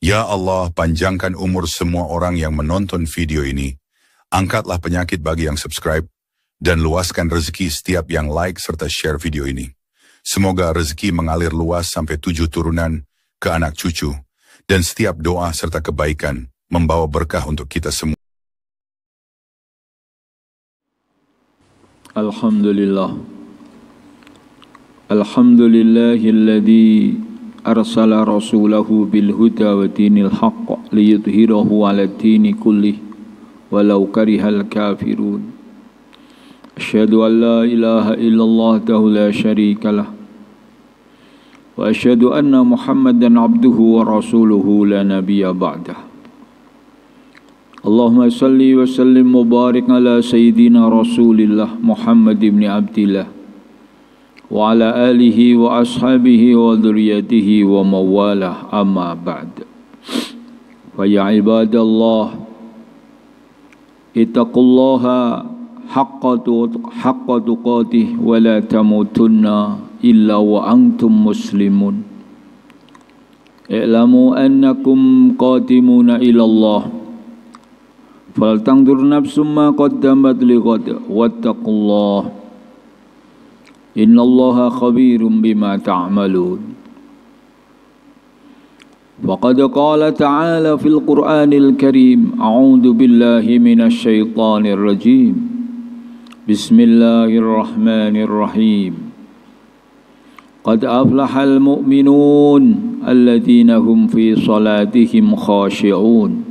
Ya Allah, panjangkan umur semua orang yang menonton video ini. Angkatlah penyakit bagi yang subscribe, dan luaskan rezeki setiap yang like serta share video ini. Semoga rezeki mengalir luas sampai 7 turunan ke anak cucu, dan setiap doa serta kebaikan membawa berkah untuk kita semua. Alhamdulillah. Alhamdulillahilladzi arsala rasulahu bil huda wa dinil haqq liyudhhirahu 'ala ad-dini kullih walau karihal kafirun. Asyhadu an la ilaha illallah wahdahu la syarikalah wa asyhadu anna Muhammadan 'abduhu wa rasuluhu la nabiyya ba'dah. Allahumma salli wa sallim wa barik ala sayyidina Rasulillah Muhammad ibn Abdillah wa ala alihi wa ashabihi wa dhurriyyatihi wa mawalah, amma ba'd. Fa ya ibadallah, ittaqullaha haqqa tuqatih wa la tamutunna illa wa antum muslimun. I'lamu annakum qadimuna ila Allah, faltanzur nafsum ma qaddamat lighad, wattaqullah innallaha khabirum bima ta'malun. Faqad qala ta'ala fil Qur'anil Karim, a'udzu billahi minasy syaithanir rajim. Bismillahirrahmanirrahim. Qad aflahal mu'minun alladzina hum fi salatihim khashi'un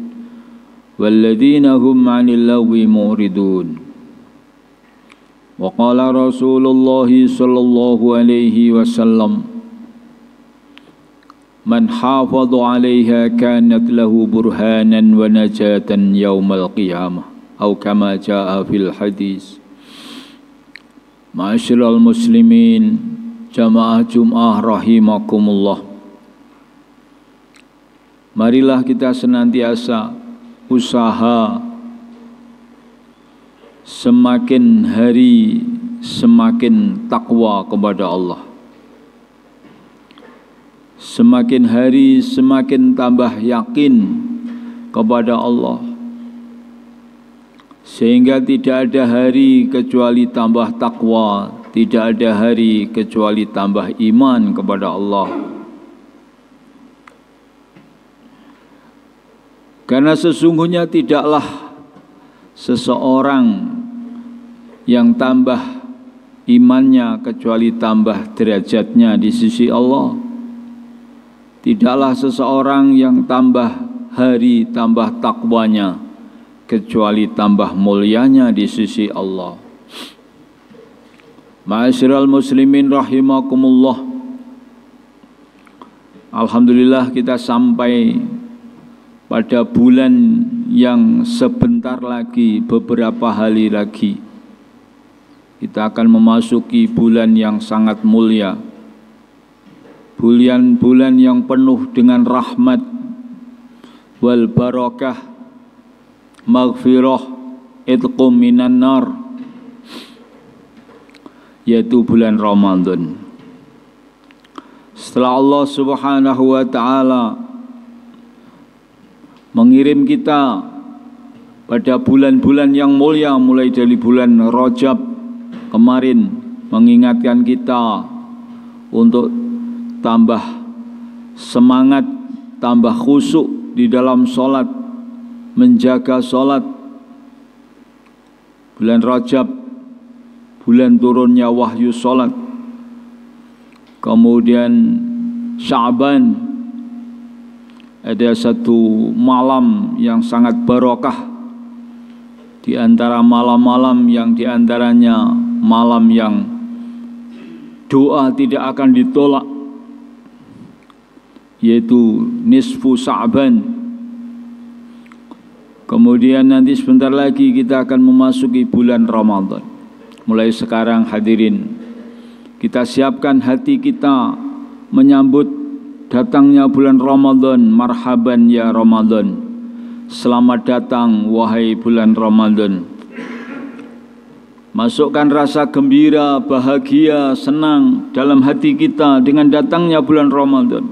walladzina hum 'anil lagwi mu'ridun. Wa qala Rasulullah sallallahu alaihi wasallam, man hafadha 'alaiha kanat lahu burhanan wa najatan yaumal qiyamah, atau kama jaa fil hadis. Ma'asyiral muslimin, jamaah Jum'ah rahimakumullah. Marilah kita senantiasa usaha semakin hari semakin takwa kepada Allah, semakin hari semakin tambah yakin kepada Allah, sehingga tidak ada hari kecuali tambah takwa, tidak ada hari kecuali tambah iman kepada Allah. Karena sesungguhnya tidaklah seseorang yang tambah imannya kecuali tambah derajatnya di sisi Allah. Tidaklah seseorang yang tambah hari tambah takwanya kecuali tambah mulianya di sisi Allah. Ma'asyiral muslimin rahimakumullah. Alhamdulillah kita sampai pada bulan yang sebentar lagi, beberapa hari lagi kita akan memasuki bulan yang sangat mulia, bulan yang penuh dengan rahmat wal barakah, maghfirah, itqum minan nar, yaitu bulan Ramadan. Setelah Allah Subhanahu wa ta'ala mengirim kita pada bulan-bulan yang mulia, mulai dari bulan Rajab kemarin, mengingatkan kita untuk tambah semangat, tambah khusyuk di dalam sholat, menjaga sholat. Bulan Rajab, bulan turunnya wahyu sholat. Kemudian Sya'ban, ada satu malam yang sangat barokah di antara malam-malam yang diantaranya malam yang doa tidak akan ditolak, yaitu nisfu Sya'ban. Kemudian nanti sebentar lagi kita akan memasuki bulan Ramadan. Mulai sekarang hadirin, kita siapkan hati kita menyambut datangnya bulan Ramadan. Marhaban ya Ramadan, selamat datang wahai bulan Ramadan. Masukkan rasa gembira, bahagia, senang dalam hati kita dengan datangnya bulan Ramadan.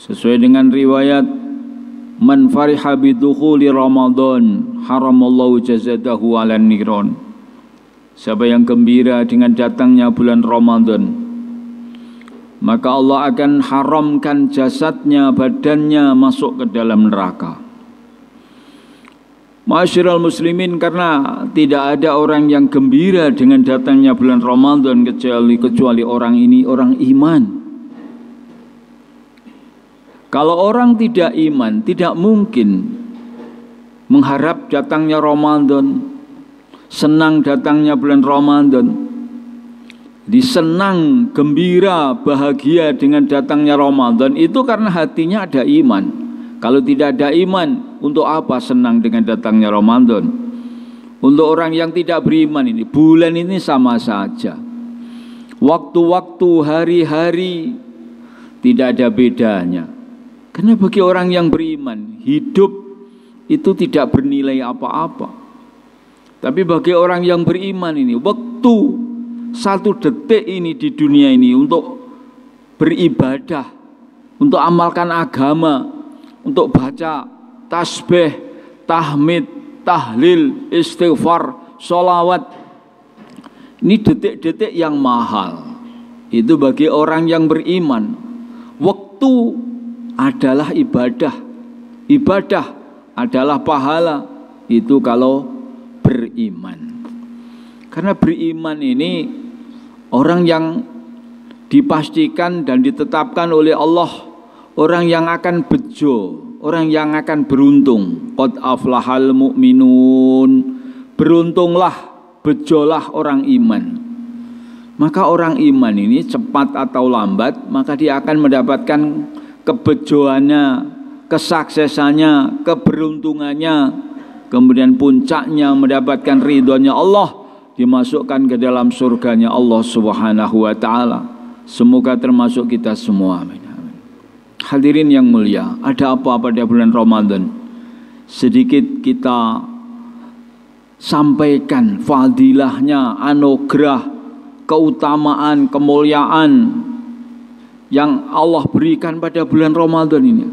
Sesuai dengan riwayat, man fariha bidukhuli Ramadan haramallahu jazadahu 'alan niron. Siapa yang gembira dengan datangnya bulan Ramadan, maka Allah akan haramkan jasadnya, badannya masuk ke dalam neraka. Ma'asyiral muslimin, karena tidak ada orang yang gembira dengan datangnya bulan Ramadan kecuali orang ini orang iman. Kalau orang tidak iman, tidak mungkin mengharap datangnya Ramadan, senang datangnya bulan Ramadan. Disenang, gembira, bahagia dengan datangnya Ramadan itu karena hatinya ada iman. Kalau tidak ada iman, untuk apa senang dengan datangnya Ramadan? Untuk orang yang tidak beriman ini, bulan ini sama saja. Waktu-waktu, hari-hari tidak ada bedanya. Karena bagi orang yang beriman, hidup itu tidak bernilai apa-apa. Tapi bagi orang yang beriman ini, waktu satu detik ini di dunia ini untuk beribadah, untuk amalkan agama, untuk baca tasbih, tahmid, tahlil, istighfar, sholawat, ini detik-detik yang mahal. Itu bagi orang yang beriman. Waktu adalah ibadah, ibadah adalah pahala. Itu kalau beriman. Karena beriman ini orang yang dipastikan dan ditetapkan oleh Allah, orang yang akan bejo, orang yang akan beruntung. Qad aflahal mu'minun, beruntunglah, bejolah orang iman. Maka orang iman ini cepat atau lambat, maka dia akan mendapatkan kebejoannya, kesuksesannya, keberuntungannya, kemudian puncaknya mendapatkan ridhonya Allah, dimasukkan ke dalam surganya Allah Subhanahu wa ta'ala. Semoga termasuk kita semua. Amin. Hadirin yang mulia, ada apa pada bulan Ramadan? Sedikit kita sampaikan fadilahnya, anugerah, keutamaan, kemuliaan yang Allah berikan pada bulan Ramadan ini.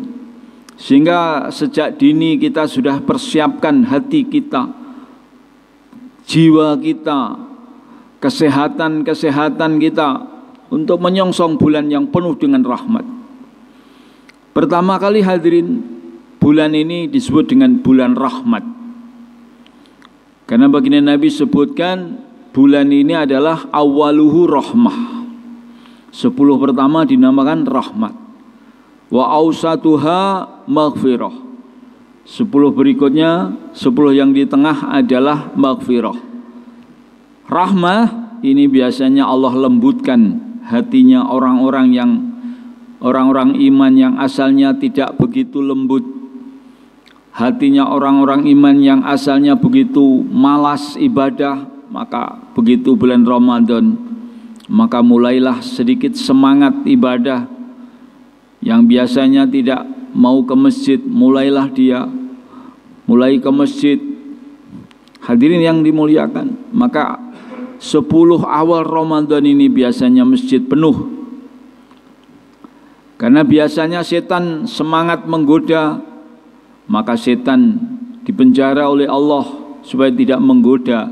Sehingga sejak dini kita sudah persiapkan hati kita, jiwa kita, kesehatan kita untuk menyongsong bulan yang penuh dengan rahmat. Pertama kali hadirin, bulan ini disebut dengan bulan rahmat. Karena baginda Nabi sebutkan bulan ini adalah awaluhu rahmah. 10 pertama dinamakan rahmat. Wa ausatuha maghfirah. 10 berikutnya, 10 yang di tengah adalah maghfirah. Rahmah ini biasanya Allah lembutkan hatinya orang-orang iman yang asalnya tidak begitu lembut. Hatinya orang-orang iman yang asalnya begitu malas ibadah, maka begitu bulan Ramadan, maka mulailah sedikit semangat ibadah. Yang biasanya tidak mau ke masjid, mulailah dia mulai ke masjid. Hadirin yang dimuliakan, maka 10 awal Ramadan ini biasanya masjid penuh. Karena biasanya setan semangat menggoda, maka setan dipenjara oleh Allah supaya tidak menggoda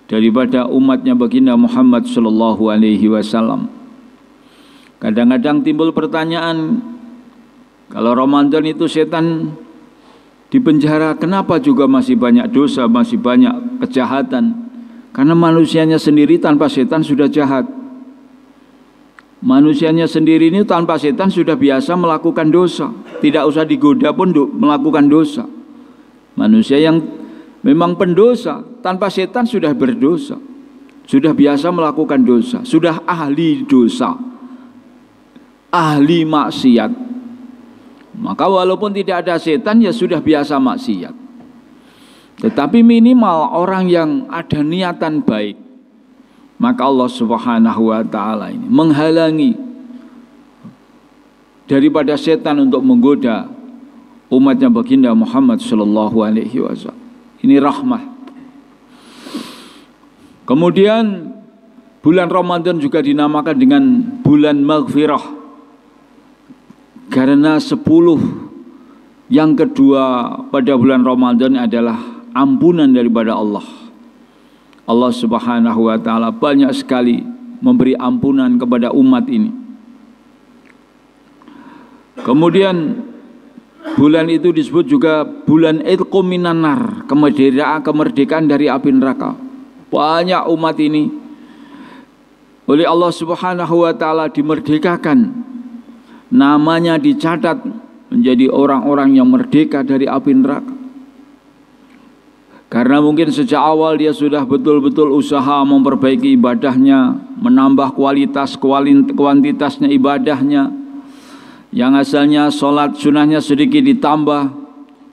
daripada umatnya baginda Muhammad sallallahu alaihi wasallam. Kadang-kadang timbul pertanyaan, kalau Ramadan itu setan dipenjara, kenapa juga masih banyak dosa, masih banyak kejahatan? Karena manusianya sendiri tanpa setan sudah jahat. Manusianya sendiri ini tanpa setan sudah biasa melakukan dosa, tidak usah digoda pun melakukan dosa. Manusia yang memang pendosa tanpa setan sudah berdosa, sudah biasa melakukan dosa, sudah ahli dosa, ahli maksiat. Maka walaupun tidak ada setan ya sudah biasa maksiat. Tetapi minimal orang yang ada niatan baik, maka Allah Subhanahu wa ta'ala ini menghalangi daripada setan untuk menggoda umatnya baginda Muhammad sallallahu alaihi wasallam. Ini rahmah. Kemudian bulan Ramadan juga dinamakan dengan bulan maghfirah. Karena 10 yang kedua pada bulan Ramadan adalah ampunan daripada Allah. Allah Subhanahu wa taala banyak sekali memberi ampunan kepada umat ini. Kemudian bulan itu disebut juga bulan Itqu minan nar, kemerdekaan dari api neraka. Banyak umat ini oleh Allah Subhanahu wa taala dimerdekakan. Namanya dicatat menjadi orang-orang yang merdeka dari api neraka. Karena mungkin sejak awal dia sudah betul-betul usaha memperbaiki ibadahnya, menambah kuantitasnya ibadahnya. Yang asalnya sholat sunnahnya sedikit ditambah,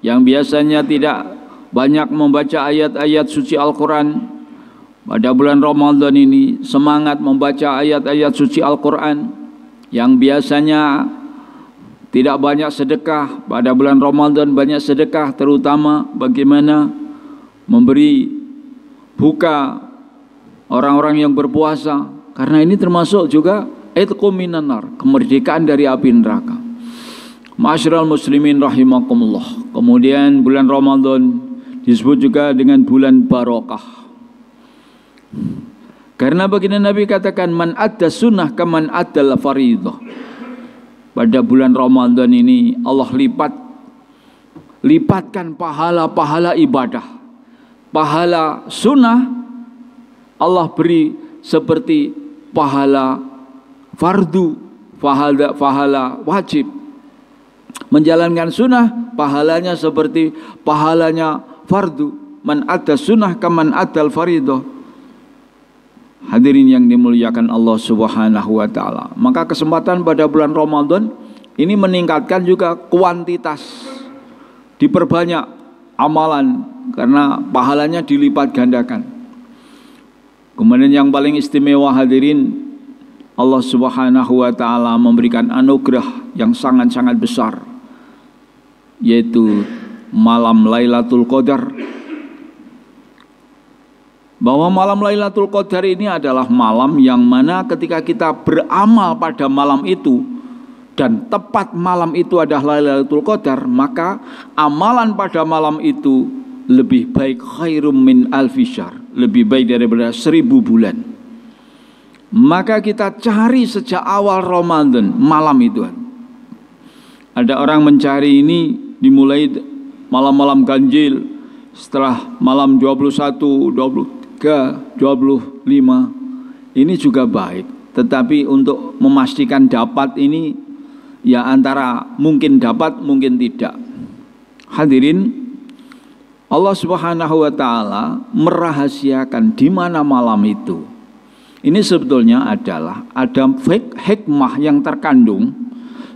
yang biasanya tidak banyak membaca ayat-ayat suci Al-Quran, pada bulan Ramadan ini semangat membaca ayat-ayat suci Al-Quran. Yang biasanya tidak banyak sedekah, pada bulan Ramadan banyak sedekah, terutama bagaimana memberi buka orang-orang yang berpuasa. Karena ini termasuk juga Itqu minan nar, kemerdekaan dari api neraka. Ma'asyiral muslimin rahimakumullah. Kemudian bulan Ramadan disebut juga dengan bulan barokah. Karena baginda Nabi katakan man adda sunnah kaman addal faridah. Pada bulan Ramadan ini Allah lipatkan pahala-pahala ibadah. Pahala sunnah Allah beri seperti pahala fardu, pahala wajib. Menjalankan sunnah pahalanya seperti pahalanya fardu. Man adda sunnah kaman addal faridah. Hadirin yang dimuliakan Allah Subhanahu wa taala. Maka kesempatan pada bulan Ramadan ini meningkatkan juga kuantitas. Diperbanyak amalan karena pahalanya dilipat gandakan. Kemudian yang paling istimewa hadirin, Allah Subhanahu wa taala memberikan anugerah yang sangat-sangat besar, yaitu malam Lailatul Qadar. Bahwa malam Lailatul Qadar ini adalah malam yang mana ketika kita beramal pada malam itu dan tepat malam itu adalah Lailatul Qadar, maka amalan pada malam itu lebih baik khairum min alfi syahr, lebih baik daripada 1000 bulan. Maka kita cari sejak awal Ramadan malam itu. Ada orang mencari ini dimulai malam-malam ganjil, setelah malam 21, 23, 25. Ini juga baik, tetapi untuk memastikan dapat ini ya antara mungkin dapat mungkin tidak. Hadirin, Allah Subhanahu wa taala merahasiakan di mana malam itu. Ini sebetulnya adalah ada hikmah yang terkandung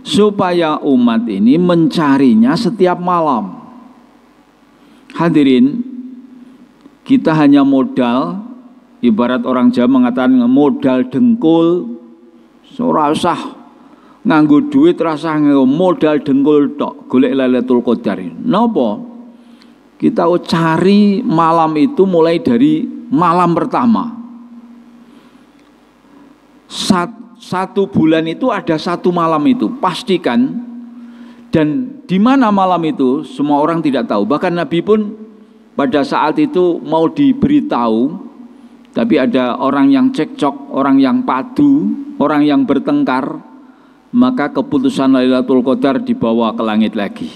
supaya umat ini mencarinya setiap malam. Hadirin, kita hanya modal, ibarat orang Jawa mengatakan modal dengkul, ora usah nganggo duit, rasa nganggo modal dengkul tok golek Lailatul Qadar. Napa? Kita cari malam itu mulai dari malam pertama. Satu bulan itu ada satu malam itu, pastikan. Dan di mana malam itu semua orang tidak tahu. Bahkan Nabi pun pada saat itu mau diberitahu, tapi ada orang yang cekcok, orang yang padu, orang yang bertengkar, maka keputusan Lailatul Qadar dibawa ke langit lagi.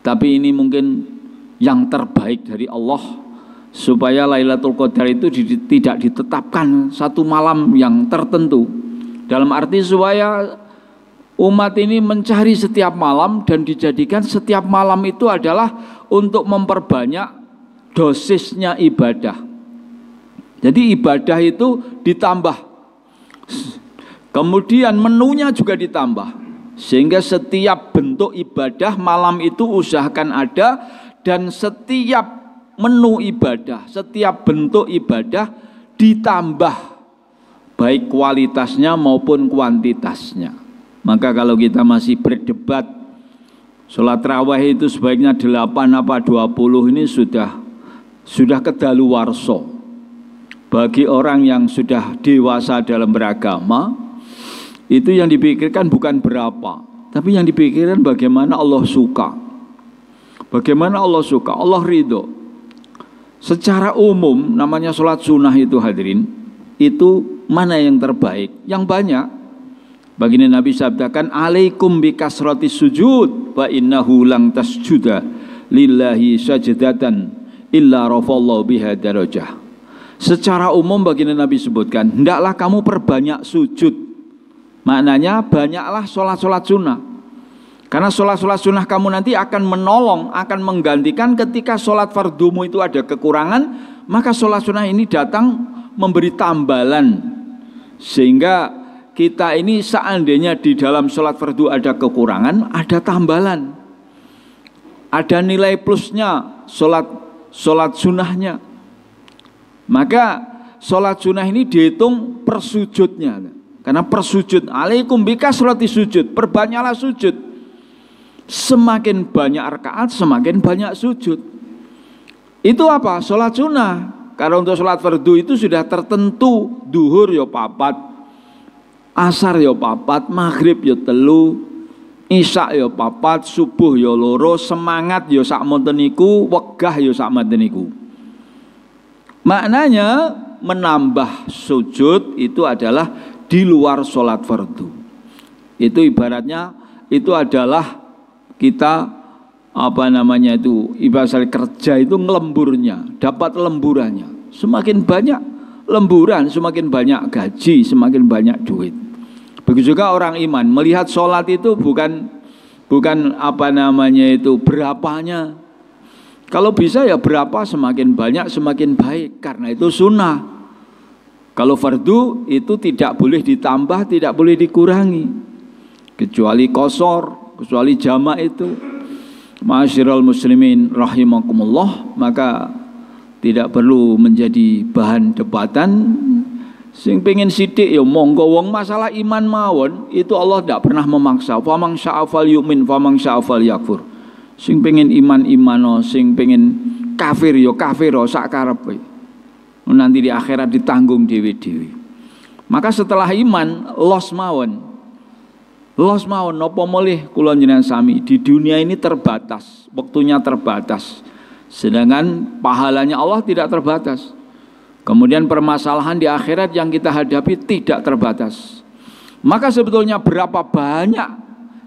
Tapi ini mungkin yang terbaik dari Allah, supaya Lailatul Qadar itu tidak ditetapkan satu malam yang tertentu. Dalam arti supaya umat ini mencari setiap malam dan dijadikan setiap malam itu adalah untuk memperbanyak dosisnya ibadah. Jadi ibadah itu ditambah, kemudian menunya juga ditambah, sehingga setiap bentuk ibadah malam itu usahakan ada. Dan setiap menu ibadah, setiap bentuk ibadah ditambah baik kualitasnya maupun kuantitasnya. Maka kalau kita masih berdebat sholat raweh itu sebaiknya 8 apa 20, ini sudah kedaluwarsa. Bagi orang yang sudah dewasa dalam beragama, itu yang dipikirkan bukan berapa, Tapi yang dipikirkan bagaimana Allah suka. Bagaimana Allah suka, Allah ridho. Secara umum namanya sholat sunnah itu hadirin, itu mana yang terbaik? Yang banyak. Baginda Nabi sabdakan, alaikum bi kasratis sujud wa innahu lang tasjuda lillahi sajadatan illa rafallahu biha darajah. Secara umum baginda Nabi sebutkan, hendaklah kamu perbanyak sujud. Maknanya banyaklah sholat-sholat sunnah. Karena sholat-sholat sunnah kamu nanti akan menolong, akan menggantikan ketika sholat fardumu itu ada kekurangan, maka sholat sunnah ini datang memberi tambalan. Sehingga kita ini seandainya di dalam sholat fardu ada kekurangan, ada tambalan. Ada nilai plusnya sholat sunnahnya. Maka sholat sunnah ini dihitung per sujudnya. Karena per sujud, alaikum bikasrati sujud, perbanyaklah sujud. Semakin banyak rakaat, semakin banyak sujud. Itu apa? Sholat sunnah. Karena untuk sholat fardu itu sudah tertentu. Duhur ya papat, asar ya papat, maghrib ya telu, isya ya papat, subuh ya loro, semangat ya sakmonten niku, wegah ya sakmonten niku. Maknanya menambah sujud itu adalah di luar sholat fardu. Itu ibaratnya itu adalah kita ibarat kerja itu ngelemburnya, dapat lemburannya. Semakin banyak lemburan, semakin banyak gaji, semakin banyak duit. Begitu juga orang iman melihat sholat itu bukan berapanya. Kalau bisa ya berapa, semakin banyak semakin baik, karena itu sunnah. Kalau fardu itu tidak boleh ditambah, tidak boleh dikurangi, kecuali qashar, kecuali jamak itu. Ma'asyiral muslimin rahimakumullah, maka tidak perlu menjadi bahan debatan. Sing pengen sidik ya monggo, wong masalah iman mawon itu Allah tidak pernah memaksa. Faman syaa falyu'min faman syaa falyakfur. Sing pengen iman imano, sing pengen kafir ya kafir sak karepe. Nanti di akhirat ditanggung dewi-dewi. Maka setelah iman los mawon napa moleh kula njenengan sami di dunia ini terbatas, waktunya terbatas. Sedangkan pahalanya Allah tidak terbatas. Kemudian permasalahan di akhirat yang kita hadapi tidak terbatas. Maka sebetulnya berapa banyak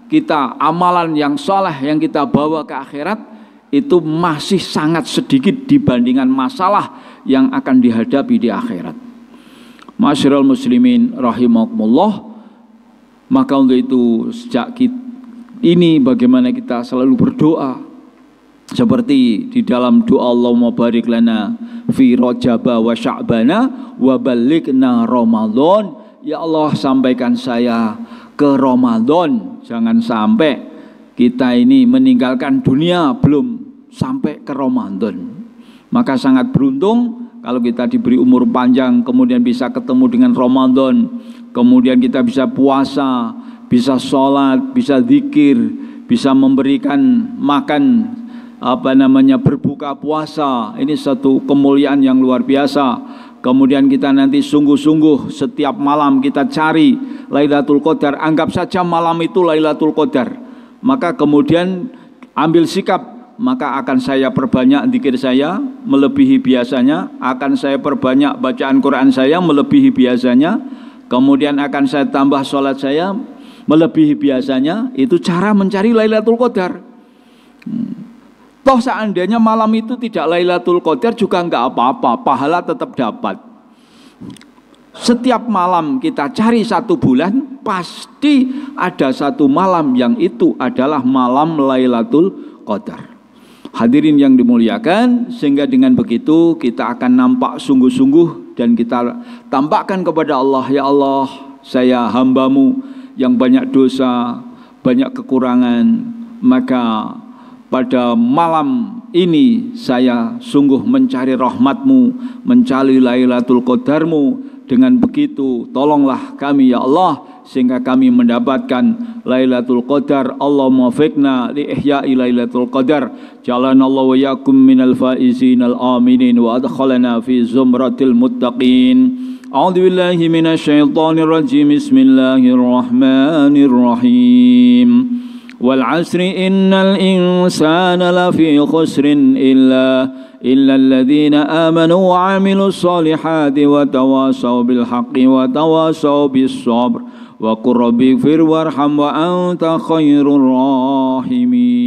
kita amalan yang saleh yang kita bawa ke akhirat itu masih sangat sedikit dibandingkan masalah yang akan dihadapi di akhirat. Ma'asyiral muslimin rahimakumullah. Maka untuk itu sejak ini bagaimana kita selalu berdoa seperti di dalam doa Allahumma barik lana fi rajaba wa sya'bana wa ballighna Ramadan. Ya Allah, sampaikan saya ke Ramadan. Jangan sampai kita ini meninggalkan dunia belum sampai ke Ramadan. Maka sangat beruntung kalau kita diberi umur panjang kemudian bisa ketemu dengan Ramadan. Kemudian kita bisa puasa, bisa sholat, bisa zikir, bisa memberikan makan berbuka puasa. Ini satu kemuliaan yang luar biasa. Kemudian kita nanti sungguh-sungguh setiap malam kita cari Lailatul Qadar. Anggap saja malam itu Lailatul Qadar. Maka kemudian ambil sikap, maka akan saya perbanyak zikir saya melebihi biasanya, akan saya perbanyak bacaan Quran saya melebihi biasanya. Kemudian akan saya tambah sholat saya melebihi biasanya. Itu cara mencari Lailatul Qadar. Toh seandainya malam itu tidak Lailatul Qadar juga enggak apa-apa, pahala tetap dapat. Setiap malam kita cari satu bulan, pasti ada satu malam yang itu adalah malam Lailatul Qadar. Hadirin yang dimuliakan, sehingga dengan begitu kita akan nampak sungguh-sungguh dan kita tampakkan kepada Allah, ya Allah, saya hambamu yang banyak dosa, banyak kekurangan, maka pada malam ini saya sungguh mencari rahmatmu, mencari Lailatul Qadarmu, Dengan begitu tolonglah kami ya Allah sehingga kami mendapatkan Lailatul Qadar. Allah muwaffiqna li ihya'i Lailatul Qadar. Ja'alana Allah wa yakum minal faizin al aminin wa adkhalana fi zumratil muttaqin. A'udzu billahi minasy syaithanir rajim. Bismillahirrahmanirrahim. Wal 'asri innal insana lafi khusrin illa alladhina amanu wa 'amilus solihati wa tawasaw bil haqqi wa tawasaw bis sabr wa qur rabbighfir warham wa anta khairur rahimin.